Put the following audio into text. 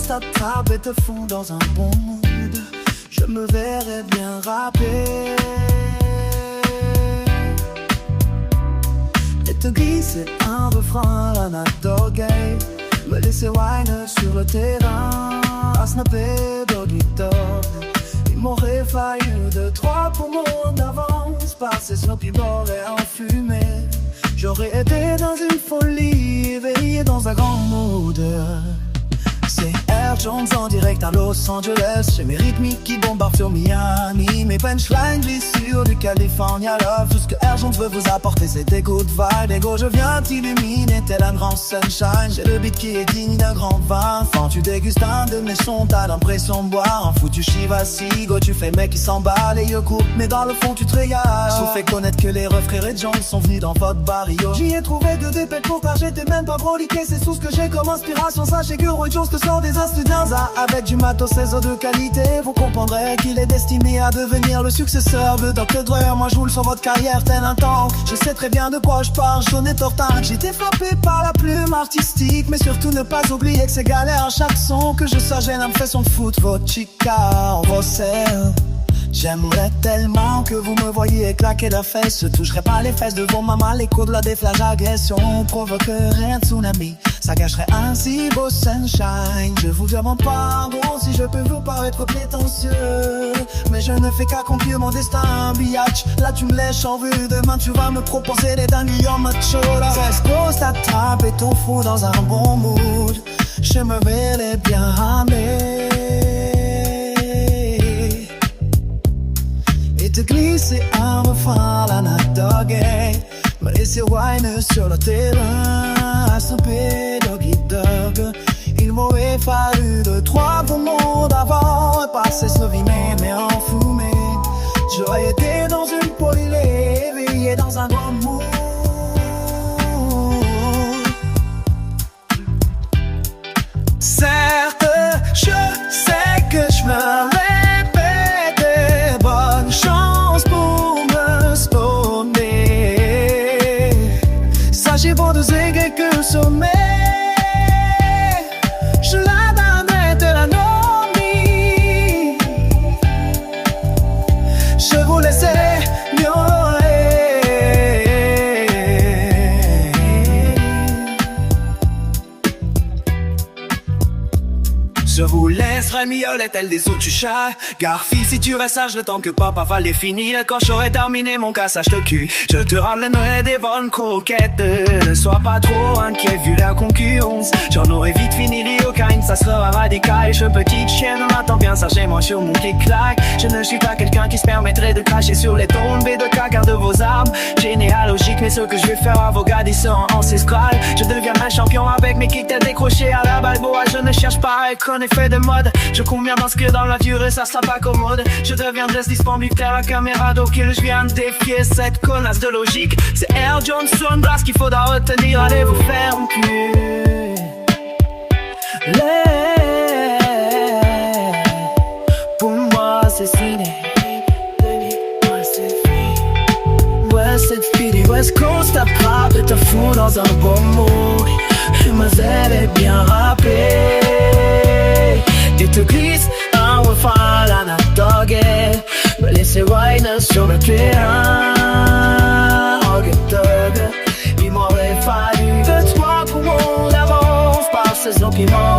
t'attrape et te fond dans un bon mood. Je me verrais bien rapper et te glisser un refrain à la Dogay. Me laisser whine sur le terrain à snapper doggy dog. Il m'aurait fallu 2-3 poumons d'avance, passer Snoopy mort et enfumé. J'aurais été dans une folie, éveillé dans un grand mood. C'est Air Jones en direct à Los Angeles. J'ai mes rythmiques qui bombardent sur Miami. Mes punchlines glissent sur du California Love. Tout ce que Air Jones veut vous apporter, c'est des good vibes. Ego, je viens t'illuminer tel un grand sunshine. J'ai le beat qui est digne d'un grand vin. Quand tu dégustes un de mes sons, t'as l'impression de boire un foutu Chivas-Sigo. Tu fais mec qui s'emballe et yeux courts, mais dans le fond tu te régales. Je vous fais connaître que les refs et Jones sont venus dans votre barrio. J'y ai trouvé que des pètes pour tard, j'étais même pas broliqué. C'est tout ce que j'ai comme inspiration. Sachez que Roy Jones te sort des studiens avec du matos 16 de qualité. Vous comprendrez qu'il est destiné à devenir le successeur de Dr. Dre. Moi je roule sur votre carrière tel un tank. Je sais très bien de quoi je parle, j'en ai tortin. J'ai été frappé par la plume artistique, mais surtout ne pas oublier que c'est galère. Chaque son que je sors gêne, me fait son foot. Votre chica en vos selles. J'aimerais tellement que vous me voyiez claquer la fesse. Je toucherai pas les fesses de vos mamans. Les coups de la déflage agression provoquerait un tsunami. Ça gâcherait un si beau sunshine. Je vous demande pardon si je peux vous paraître prétentieux, mais je ne fais qu'accomplir mon destin, biatch. Là tu me lèches en vue, demain tu vas me proposer des dingueries en macho. La West Coast t'attrape et t'en fous dans un bon mood. Je me verrais bien ramer et te glisser un refrain à la Dogay. Me laisser whine sur le terrain à snapper doggy dog. Il m'aurait fallu 2-3 poumons d'avant et passer Snoopy mais enfumé. J'aurais été dans une polylée, éveillé dans un grand mood. Certes, je sais que je me répète des bonnes chances pour me spawner. Sachez pour de zéguer que le sommet, je la donnerai de la normie. Je vous laisserai ignorer. Je vous laisserai miauler tel des autres chats. Garfi, si tu restes sage le temps que papa va les finir. Quand j'aurai terminé mon cassage de cul, je te ramènerai des bonnes croquettes. Ne sois pas trop inquiet vu la concurrence. J'en aurai vite fini l'iocaine, ça sera radical. Je petite chienne, on attend bien ça chez moi sur mon clic-clac. Je ne suis pas quelqu'un qui se permettrait de cracher sur les tombes et de caca de vos arbres généalogiques. Mais ce que je vais faire à vos gars, ils sont ancestrales. Je deviens un champion avec mes kicks décrochés à la balboa. Je ne cherche pas à être un effet de mode. Je conviens m'inscrire dans la durée, ça sera pas commode. Je deviendrai disponible à la caméra d'eau qu'il je viens de défier cette connasse de logique. C'est Air Jones Sunblast qu'il faudra retenir. Allez vous faire un cul. Pour moi c'est ciné. West Speedy, West Coast t'attrape et te fout dans un bon mood. Je me avais bien rappelé et te glisse un refrain à la Dogay. Me laisser whine sur le terrain. Oh good dog. Il m'aurait fallu 2-3 poumons d'avance. Passer son piment